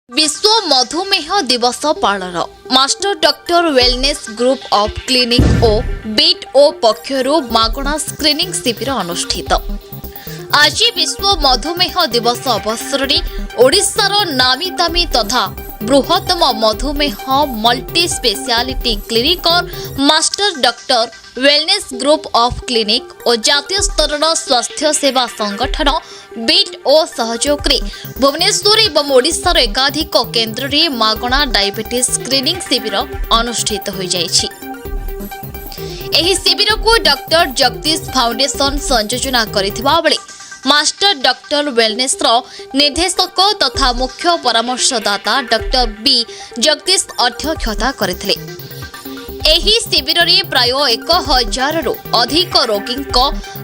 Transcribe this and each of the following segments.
विश्व मधुमेह दिवस पालन master doctor wellness group of clinic ओ बीट ओ पक्षरु मागणा स्क्रीनिंग शिविर अनुष्ठित। आज विश्व मधुमेह दिवस अवसर में ओडिशार नामी दामी तथा बृहत्तम मधुमेह मल्टी स्पेशलिटी क्लिनिक और master doctor wellness group of clinic और जातीय स्तर स्वास्थ्य सेवा संगठन बीट ओ सहयोग रे भुवनेश्वर एवं ओडिशार एकाधिक केन्द्र रे मागणा डायबिटीज स्क्रीनिंग शिविर अनुष्ठित हो जायछि। एही शिविर को डॉक्टर जगदीश फाउंडेशन संयोजना करिथिबा बेले मास्टर डॉक्टर वेलनेस निर्देशक तथा मुख्य परामर्शदाता डॉक्टर बी जगदीश अध्यक्षता करथिले। एही शिविर रे प्राय 1000 रु अधिक रोगी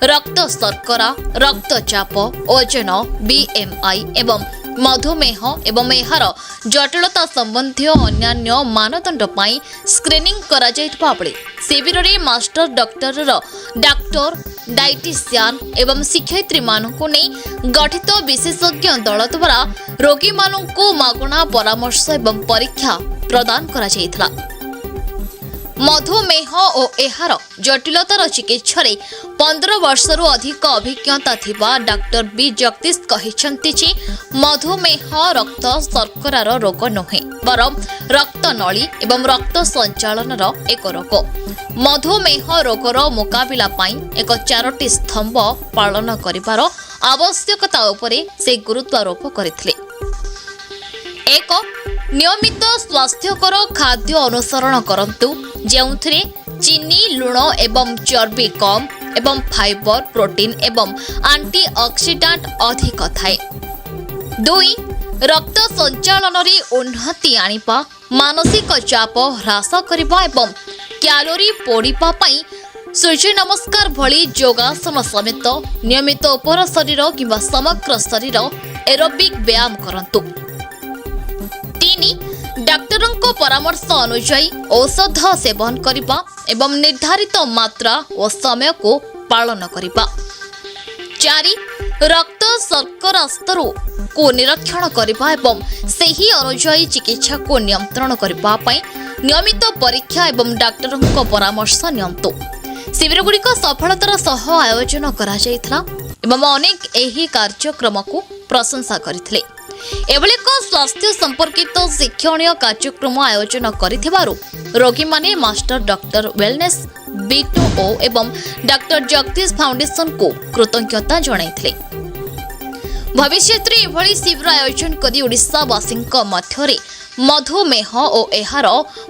रक्त शर्करा रक्तचाप ओजन बीएमआई एवं मधुमेह एवं एहार जटिलता संबंधी अन्यान्य मानदंड पाई स्क्रीनिंग करा जायतबा बेले शिविर रे मास्टर डॉक्टर डाक्टर डाइटिशियन एवं शिक्षयित्री मानकु नै गठित विशेषज्ञ दल द्वारा रोगी मानकु मागणा परामर्श एवं परीक्षा प्रदान करा जायतला। मधुमेह और एहार जटिलतार चिकित्सा 15 वर्षरू अधिक अभिज्ञता थिबा डॉक्टर बी जगदीश कहिसंति जे मधुमेह रक्त शर्करार रोग नहे बरं रक्तनली एवं रक्त संचालनर एक रोग। मधुमेह रोगर मुकाबिला पाई एक 4टी स्तंभ पालन करिवार आवश्यकता उपरे से गुरुत्वारोप करथिले। एक नियमित स्वास्थ्यकर खाद्य अनुसरण करंतु जेउथिरे चीनी लुण एवं चर्बी कम एवं फाइबर प्रोटीन एवं एंटीऑक्सीडेंट अधिक थाए। 2 रक्त संचालन रे उन्नति आनिबा मानसिक चाप ह्रास करिबा एवं कैलोरी पोड़िबा पई सूर्य नमस्कार भली योगासन समेत नियमित उपर शरीर किंवा समग्र शरीर एरोबिक व्यायाम करंतु। 3 डाक्टरंको परामर्श अनुसायी औषध सेवन करिबा एवं निर्धारित मात्रा और समय को पालन करिबा। 4 रक्त शर्करा स्तर को निरीक्षण करिबा एवं सही अनुसायी चिकित्सा को नियंत्रण करिबा पई नियमित परीक्षा एवं डाक्टरंको परामर्श नियंतु। शिविर गुड़िक सफलतार सह आयोजन करा जायथला एवं अनेक एही कार्यक्रम को प्रशंसा करथिले। एभली एक स्वास्थ्य संपर्कित शिक्षणीय कार्यक्रम आयोजन करिथिबारु रोगी माने मास्टर डॉक्टर वेलनेस बीटो एवं डॉक्टर जगदीश फाउंडेशन को कृतज्ञता जणाइथिले। भविष्य रे एभली शिविर आयोजन करी ओडिशावासी मध्यरे मधुमेह और एहार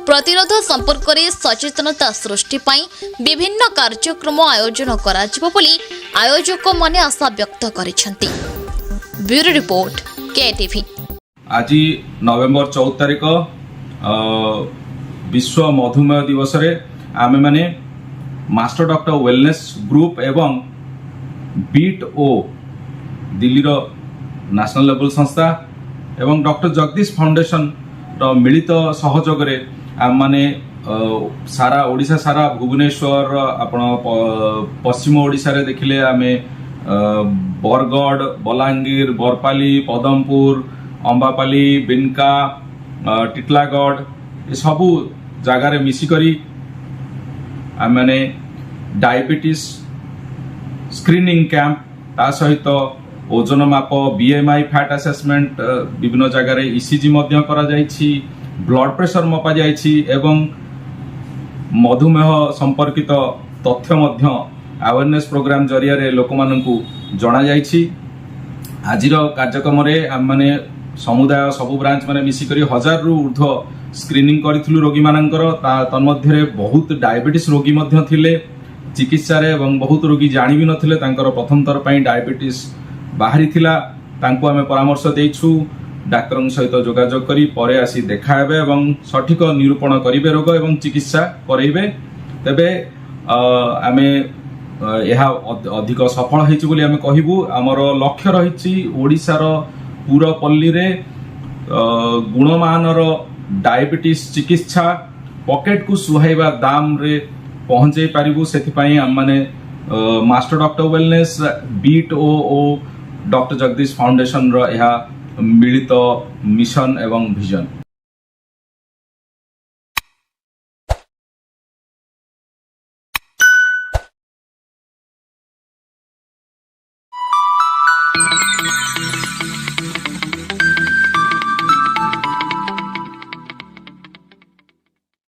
प्रतिरोध संपर्क में सचेतनता सृष्टि पाई विभिन्न कार्यक्रम आयोजन करा जिवो बोली आयोजक माने आशा व्यक्त करिसेंती। Bureau report KTV. आज नवेम्बर 14 तारिख विश्व मधुमेह दिवस रे आमे माने मास्टर डॉक्टर वेलनेस ग्रुप एवं बीट ओ दिल्ली रो नेशनल लेवल संस्था एवं डॉक्टर जगदीश फाउंडेशन रो मिलित सहयोग रे आम माने सारा ओडिशा सारा भुवनेश्वर आपण पश्चिम ओडिशा रे देखिले आमे बरगढ़ बलांगीर बरपाली पदमपुर अंबापाली बिनका टिटलागढ़ ये सबू जगार मिसिकरी आमे डायबिटीज स्क्रीनिंग कैंप ता सहित ओजन माप बीएमआई फैट असेसमेंट विभिन्न जगार ईसीजी मध्य करा जायछि ब्लड प्रेशर मपा जायछि एवं मधुमेह संपर्कित तथ्य मध्य अवेयरनेस प्रोग्राम जरिया रे लोक माननकु जणा जायछि। आजिर कार्यक्रम रे हम माने समुदाय सबु ब्रांच माने मिसी करी 1000 रु ऊर्ध्व स्क्रीनिंग करिथिलु रोगी माननकर तन्मध्य रे बहुत डायबिटीज रोगी मध्य थिले चिकित्सा रे एवं बहुत रोगी जानि भी नथिले तांकर प्रथम थर पई डायबिटीज बाहरी थिला तांको हमें परामर्श देइछु डाक्टर सहित जोगाजोग करी परे आसी देखाबे एवं सठिक निरूपण करिवे रोग एवं चिकित्सा करइबे तबे आमे यह अधिक सफल होइछि बोली आमे कहिबु। हमर लक्ष्य रहिछि ओडिशार पूरा पल्ली रे गुणमानर डायबिटीज चिकित्सा पॉकेट को सुहाइबा दाम रे पहुंचै पारिबु सेथि पई हम माने मास्टर डॉक्टर वेलनेस बीट ओ डॉक्टर जगदीश फाउंडेशन रो यह मिलित मिशन एवं विजन।